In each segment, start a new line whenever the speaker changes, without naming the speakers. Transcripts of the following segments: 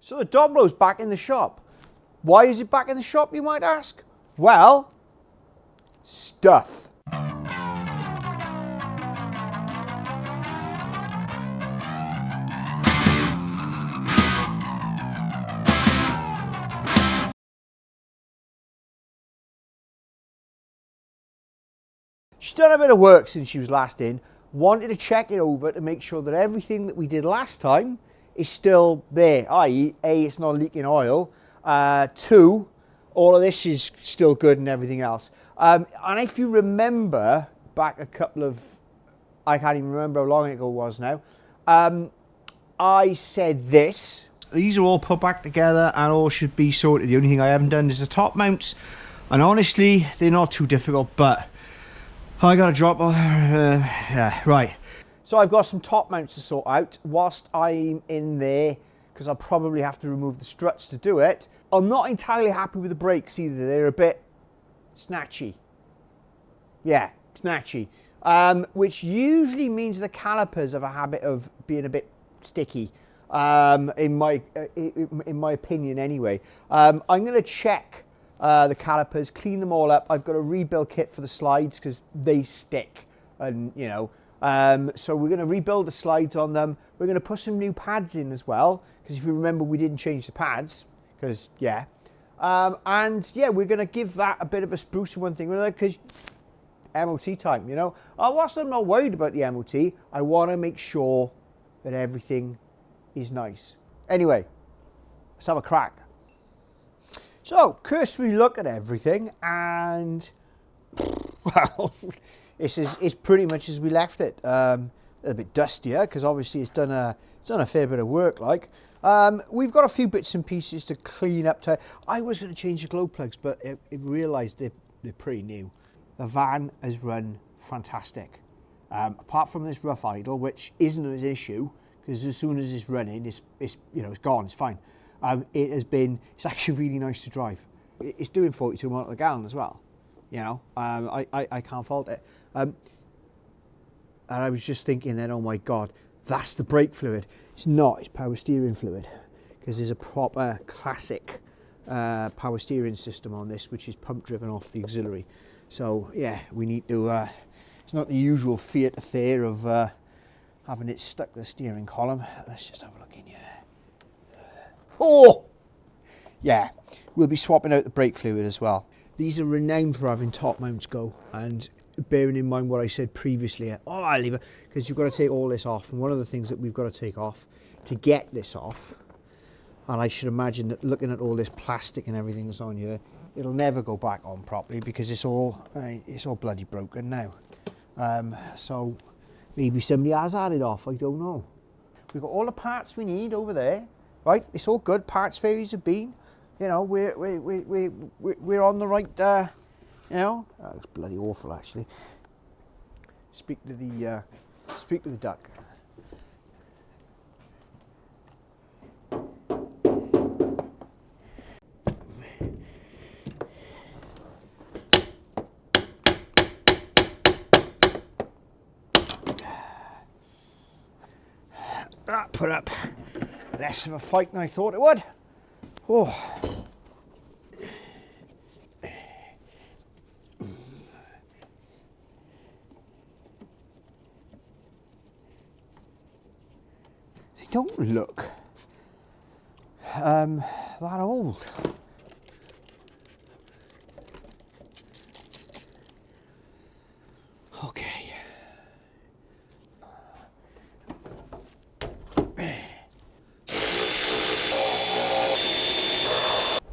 So the Doblo's back in the shop. Why is it back in the shop, you might ask? Well, stuff. She's done a bit of work since she was last in. Wanted to check it over to make sure that everything that we did last time is still there. I.e., A, it's not leaking oil. 2, all of this is still good and everything else. And if you remember back a couple of, I can't even remember how long ago it was now, I said this. These are all put back together and all should be sorted. The only thing I haven't done is the top mounts. And honestly, they're not too difficult, but I got to drop, yeah, right. So I've got some top mounts to sort out whilst I'm in there, because I'll probably have to remove the struts to do it. I'm not entirely happy with the brakes either. They're a bit snatchy. Yeah, snatchy. Which usually means the calipers have a habit of being a bit sticky, in my opinion anyway. I'm going to check the calipers, clean them all up. I've got a rebuild kit for the slides because they stick, and you know, so we're going to rebuild the slides on them. We're going to put some new pads in as well, because if you remember, we didn't change the pads, because yeah, and yeah, we're going to give that a bit of a spruce and one thing or another, because MOT time, you know. Whilst I'm not worried about the MOT, I want to make sure that everything is nice. Anyway, let's have a crack. So, cursory look at everything, and well, it's pretty much as we left it. A bit dustier because obviously it's done a fair bit of work. Like, we've got a few bits and pieces to clean up. I was going to change the glow plugs, but I realised they're pretty new. The van has run fantastic. Apart from this rough idle, which isn't an issue because as soon as it's running, it's gone. It's fine. It's actually really nice to drive. It's doing 42 miles per gallon as well. You know, I can't fault it. And I was just thinking then, oh my God, that's the brake fluid. It's not, it's power steering fluid, because there's a proper classic power steering system on this, which is pump driven off the auxiliary. So yeah, we need to, it's not the usual Fiat affair of having it stuck to the steering column. Let's just have a look in here. Oh! Yeah, we'll be swapping out the brake fluid as well. These are renowned for having top mounts go, and bearing in mind what I said previously, I'll leave it, because you've got to take all this off, and one of the things that we've got to take off to get this off, and I should imagine that looking at all this plastic and everything that's on here, it'll never go back on properly because it's all bloody broken now. So maybe somebody has had it off, I don't know. We've got all the parts we need over there, right? It's all good. Parts fairies have been, you know, we're on the right, you know. That looks bloody awful, actually. Speak to the duck. That put up less of a fight than I thought it would. Oh. They don't look that old. Okay.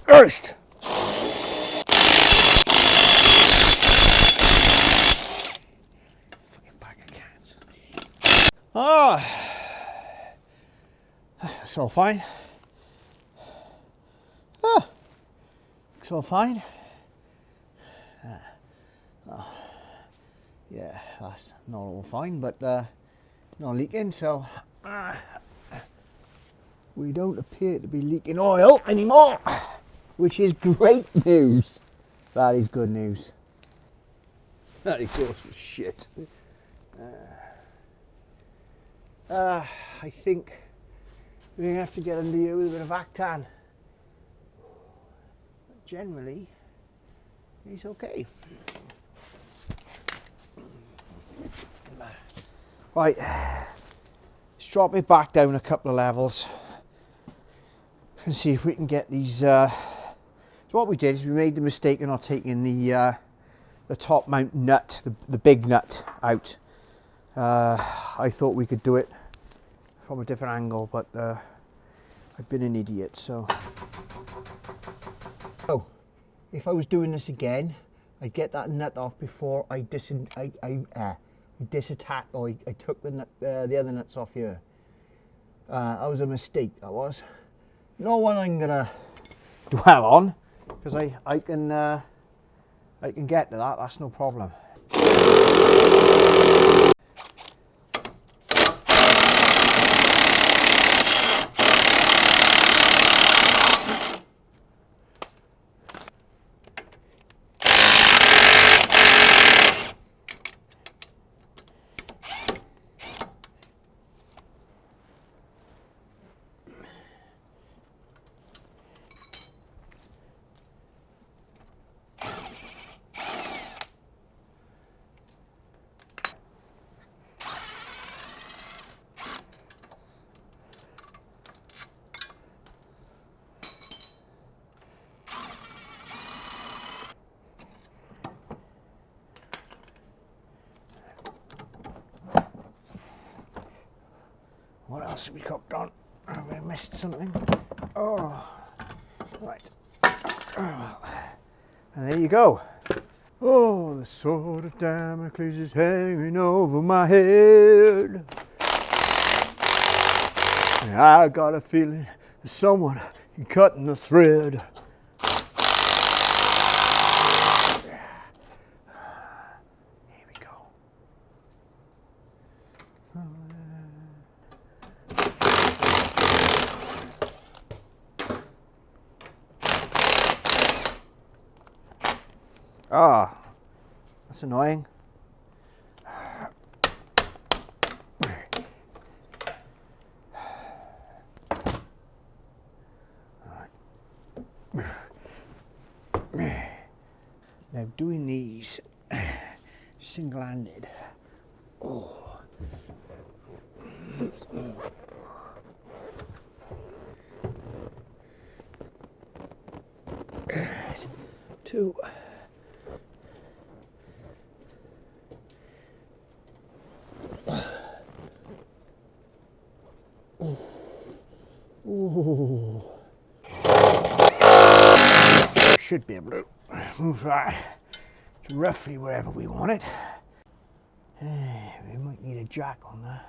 First. Fucking bag of cans. Ah, it's all fine. Ah, it's all fine. Oh, yeah, that's not all fine, but it's not leaking, so we don't appear to be leaking oil anymore, which is great news. That is good news. That exhaust was shit. I think We're going to have to get under here with a bit of Actan. But generally, it's okay. Right, let's drop it back down a couple of levels and see if we can get these. So what we did is we made the mistake of not taking the top mount nut, the big nut out. I thought we could do it from a different angle, but I've been an idiot. So if I was doing this again, I'd get that nut off before I disattach, or I took the other nuts off here. That was a mistake, that was. No one I'm gonna dwell on, because I can get to that. That's no problem. What else have we cooked on? Have I missed something? Oh, right. Oh, and there you go. Oh, the sword of Damocles is hanging over my head. And I got a feeling that someone is cutting the thread. Here we go. Ah, that's annoying. Now doing these single-handed. Oh. Two. Ooh. Should be able to move that to roughly wherever we want it. We might need a jack on there.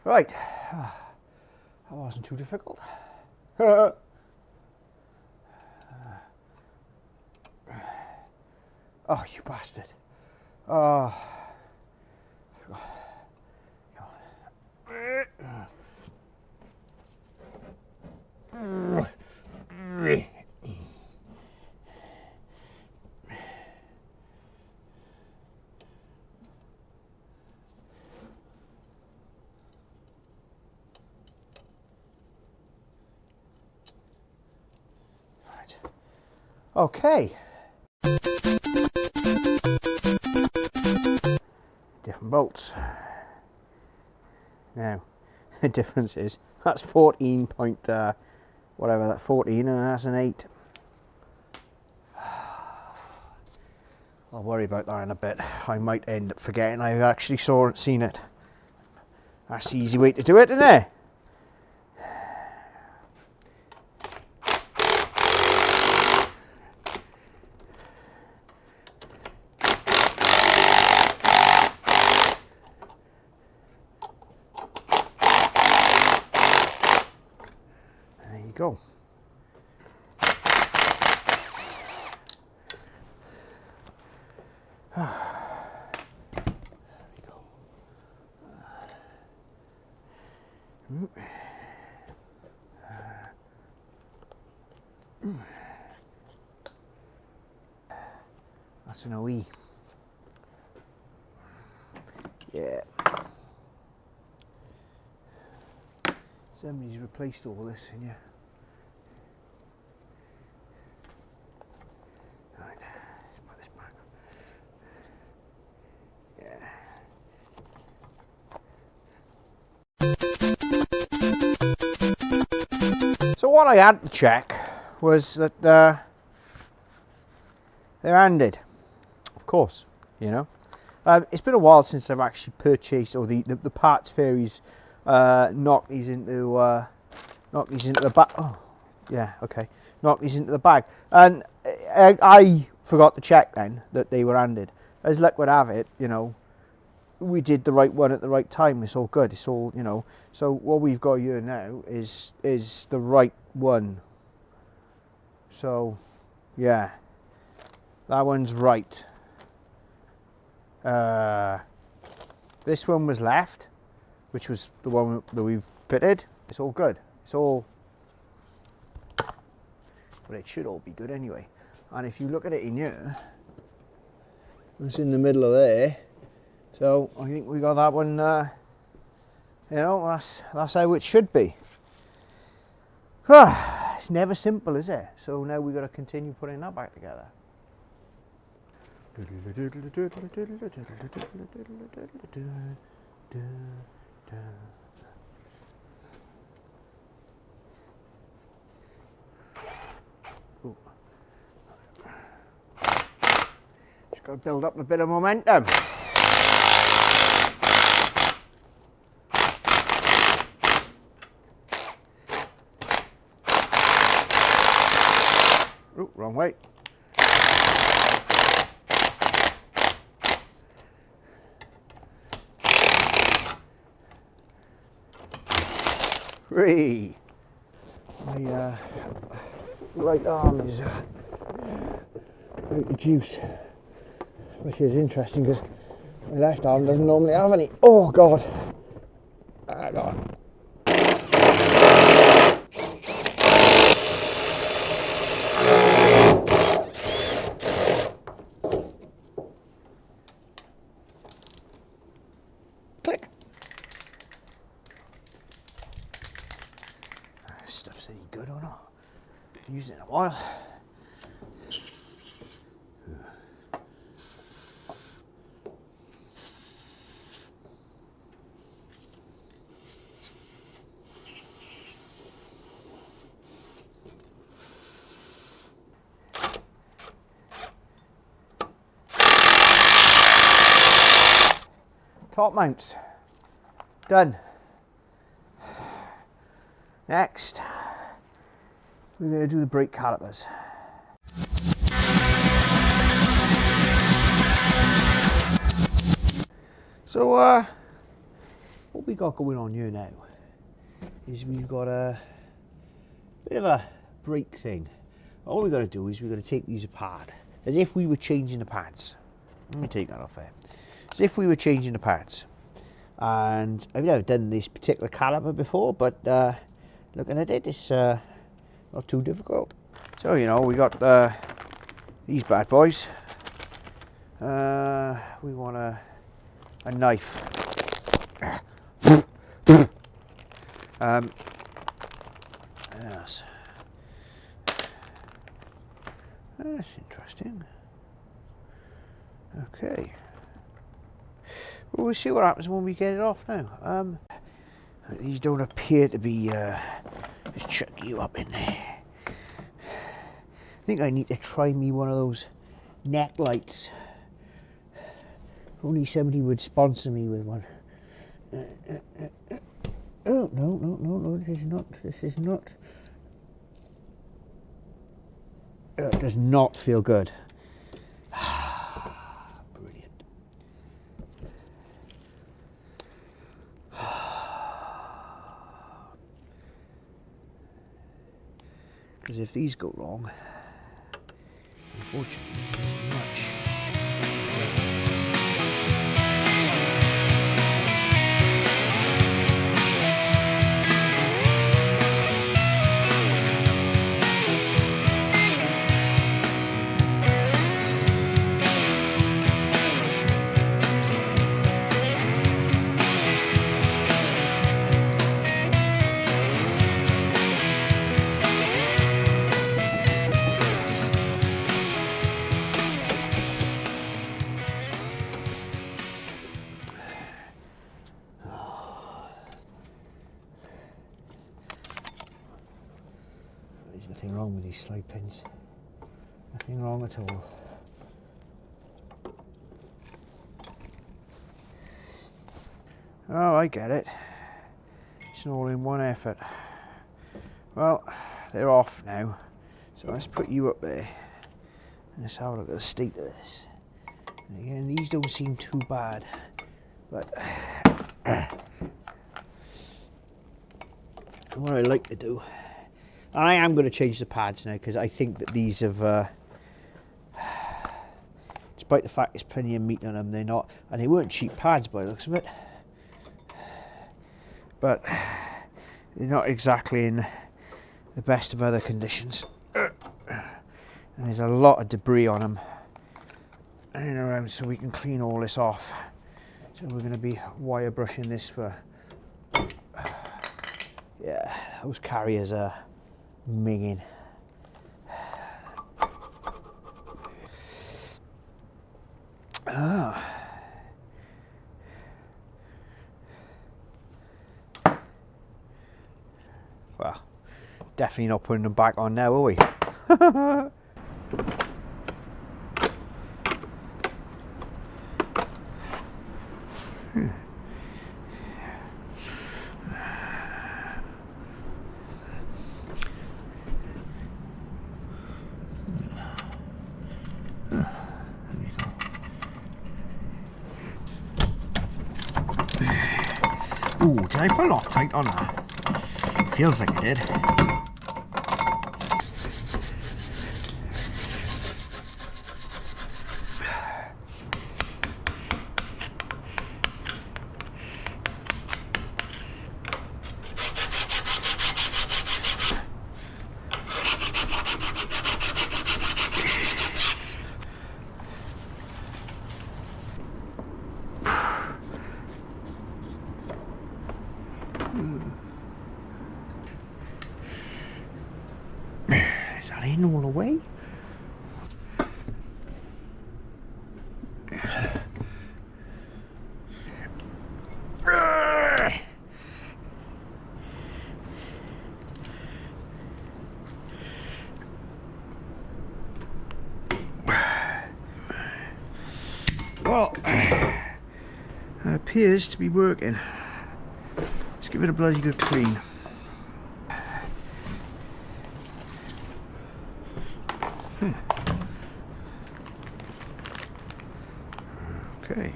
Right, that wasn't too difficult. Oh, you bastard. Oh. Okay. Different bolts. Now, the difference is that's 14 point, whatever that 14, and that's an 8. I'll worry about that in a bit. I might end up forgetting I've actually seen it. That's the easy way to do it, isn't it? go. That's an OE. Yeah. Somebody's replaced all this in here. Right, let's put this back. Yeah. So what I had to check was that they're handed, of course, you know. It's been a while since I've actually purchased, or the parts fairies knock these into the bag. Oh, yeah, okay. Knock these into the bag, and I forgot to check then that they were handed. As luck would have it, you know, we did the right one at the right time. It's all good. It's all, you know. So what we've got here now is the right one. So, yeah, that one's right. This one was left, which was the one that we've fitted. It's all good. It's all, but it should all be good anyway. And if you look at it in here, it's in the middle of there. So I think we got that one. You know, that's how it should be. It's never simple, is it? So now we've got to continue putting that back together. Ooh. Just got to build up a bit of momentum. Ooh, wrong way. Three. My right arm is out of juice, which is interesting because my left arm doesn't normally have any. Oh God! Hang on. Click. Stuff's any good or not? Been using it in a while. Top mounts done. Next, we're going to do the brake calipers. So what we got going on here now is we've got a bit of a brake thing. All we've got to do is we've got to take these apart as if we were changing the pads. Let me take that off there. As if we were changing the pads. And I've never done this particular caliper before, but looking at it, it's not too difficult. So, you know, we got these bad boys. We want a knife. Yes. That's interesting. Okay. Well, we'll see what happens when we get it off now. These don't appear to be, let's chuck you up in there. I think I need to try me one of those neck lights. If only somebody would sponsor me with one. Oh, no, this is not. It does not feel good. Brilliant. Because if these go wrong, unfortunately, there isn't much. There's nothing wrong with these slide pins. Nothing wrong at all. Oh, I get it. It's all in one effort. Well, they're off now. So let's put you up there. Let's have a look at the state of this. And again, these don't seem too bad. But what I like to do, and I am going to change the pads now because I think that these have, despite the fact there's plenty of meat on them, they're not, and they weren't cheap pads by the looks of it, but they're not exactly in the best of other conditions. And there's a lot of debris on them and around, so we can clean all this off. So we're going to be wire brushing this for, yeah, those carriers are minging. Ah. Well, definitely not putting them back on now, are we? Ooh, did I put Loctite on that? Feels like I did. Is that in all the way? Well, that appears to be working. Let's give it a bloody good clean. Okay.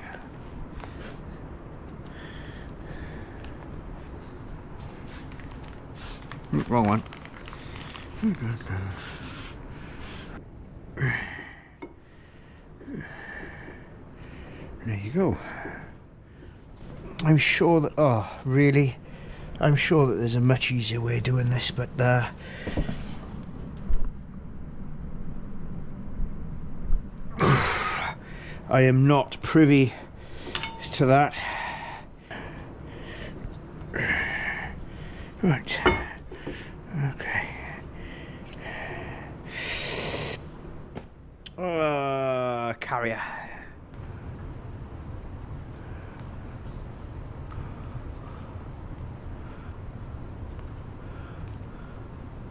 Wrong one. There you go. I'm sure that, oh really, I'm sure that there's a much easier way of doing this, but I am not privy to that. Right. Okay. Carrier.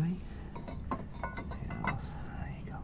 There you go.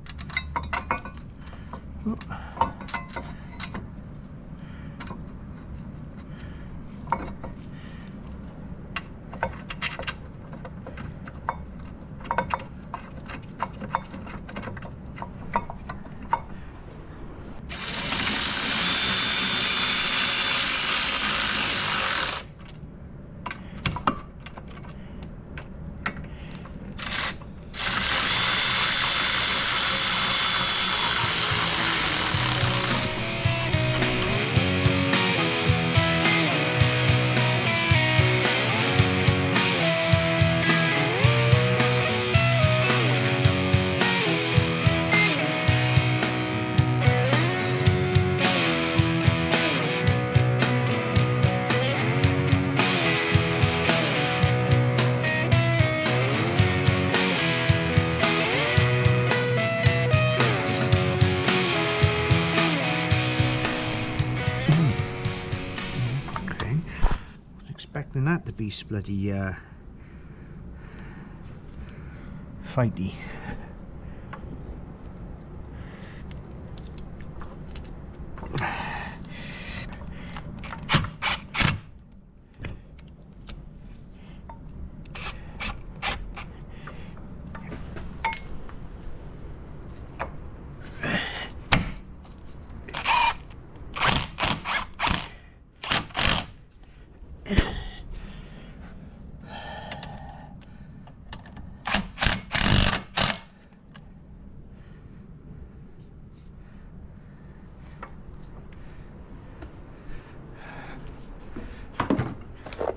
expecting that to be bloody fighty.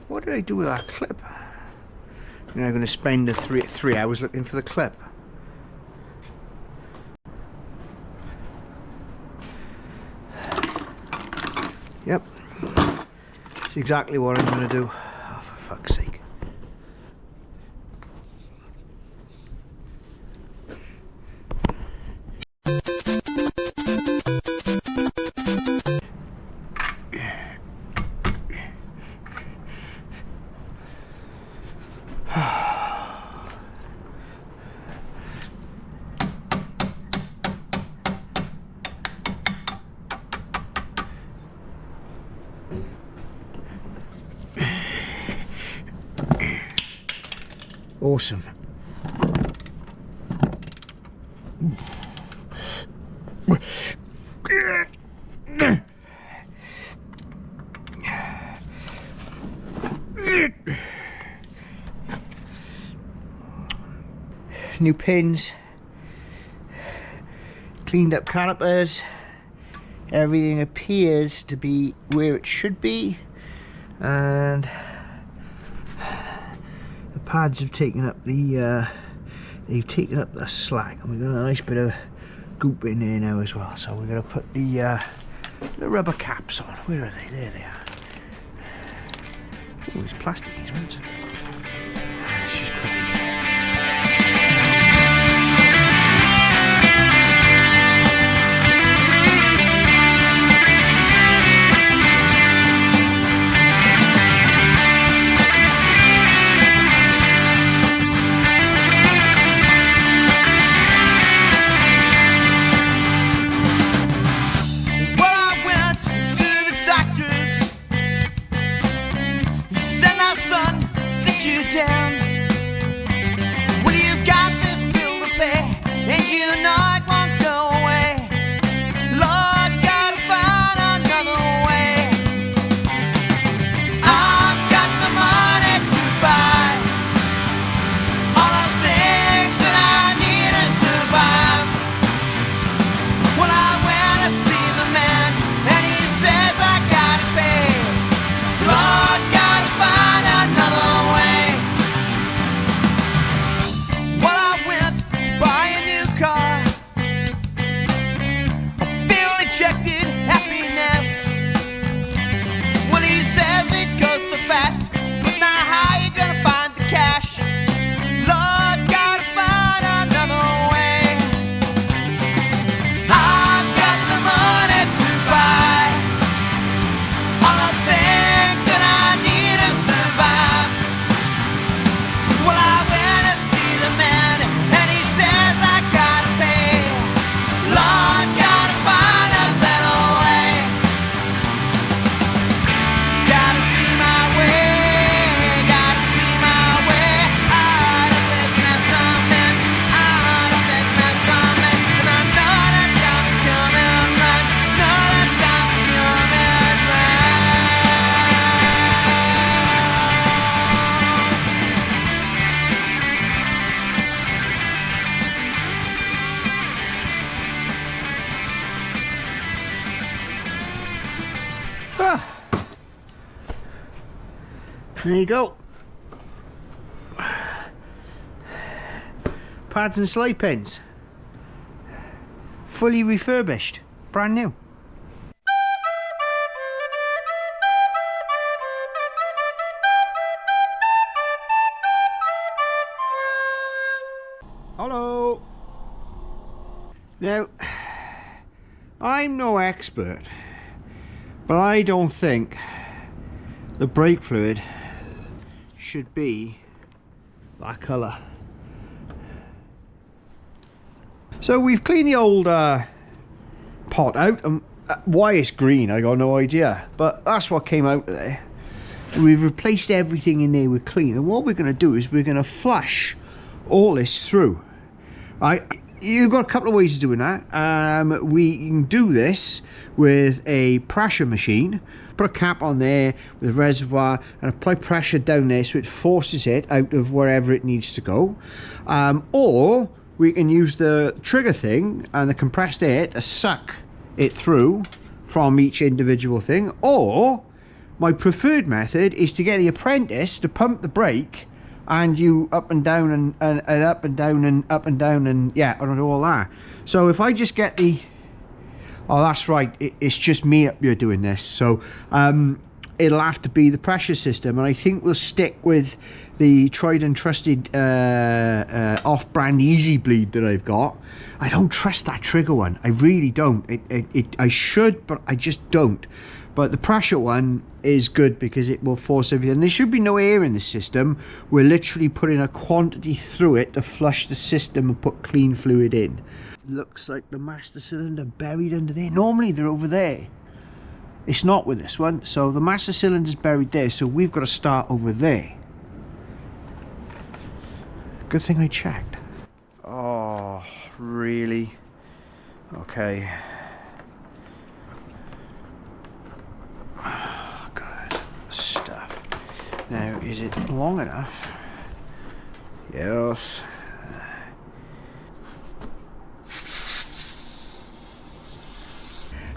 What did I do with that clip? I'm going to spend the three hours looking for the clip. Yep, that's exactly what I'm going to do. Oh, for fuck's sake. Awesome. New pins, cleaned up calipers, everything appears to be where it should be, and the pads have taken up the slack, and we've got a nice bit of goop in there now as well. So we're going to put the rubber caps on. Where are they? There they are. Oh, there's plastic these ones. Let's just put these. There you go. Pads and slide pins. Fully refurbished. Brand new. Hello. Now, I'm no expert, but I don't think the brake fluid should be that colour. So we've cleaned the old pot out, and why it's green I got no idea, but that's what came out of there. And we've replaced everything in there with clean, and what we're going to do is we're going to flush all this through. You've got a couple of ways of doing that. We can do this with a pressure machine, put a cap on there with a reservoir and apply pressure down there so it forces it out of wherever it needs to go, or we can use the trigger thing and the compressed air to suck it through from each individual thing, or my preferred method is to get the apprentice to pump the brake and you up and down and up and down and up and down and yeah, and all that. So if I just get the, oh that's right, it's just me up here doing this, so it'll have to be the pressure system, and I think we'll stick with the tried and trusted off-brand Easy Bleed that I've got. I don't trust that trigger one, I really don't. I should, but I just don't. But the pressure one is good because it will force everything. There should be no air in the system. We're literally putting a quantity through it to flush the system and put clean fluid in. Looks like the master cylinder buried under there. Normally they're over there. It's not with this one. So the master cylinder's buried there, so we've got to start over there. Good thing I checked. Oh, really? Okay. Now, is it long enough? Yes.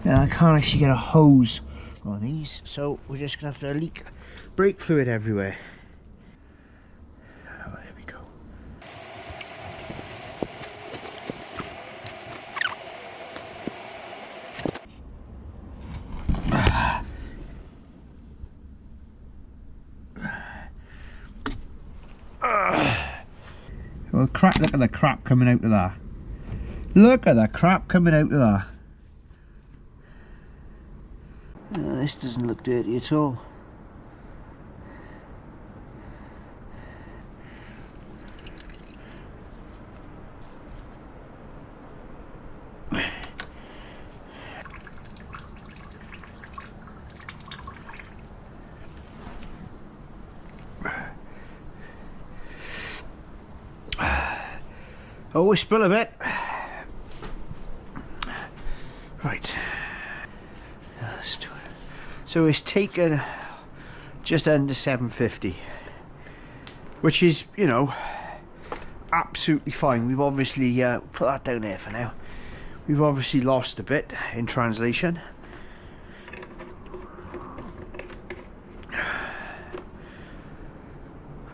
Now I can't actually get a hose on these, so we're just gonna have to leak brake fluid everywhere. Oh, there we go. Well, crap, look at the crap coming out of that. Look at the crap coming out of that. This doesn't look dirty at all. Always spill a bit. Right. So it's taken just under 750, which is, you know, absolutely fine. We've obviously put that down there for now. We've obviously lost a bit in translation.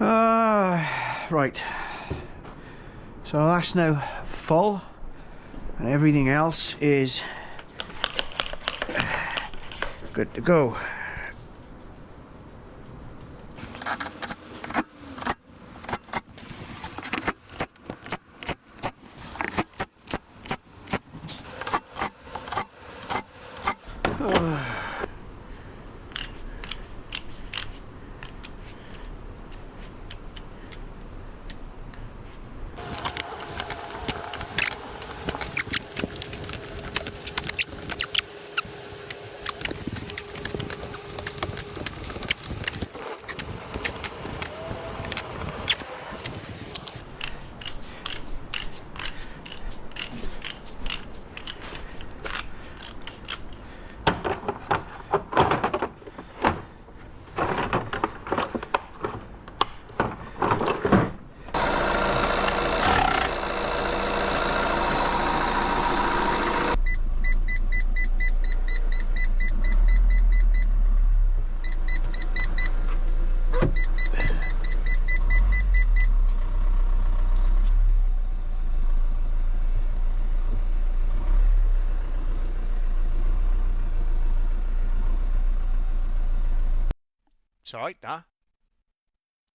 Right. So that's now full, and everything else is good to go. It's alright, that.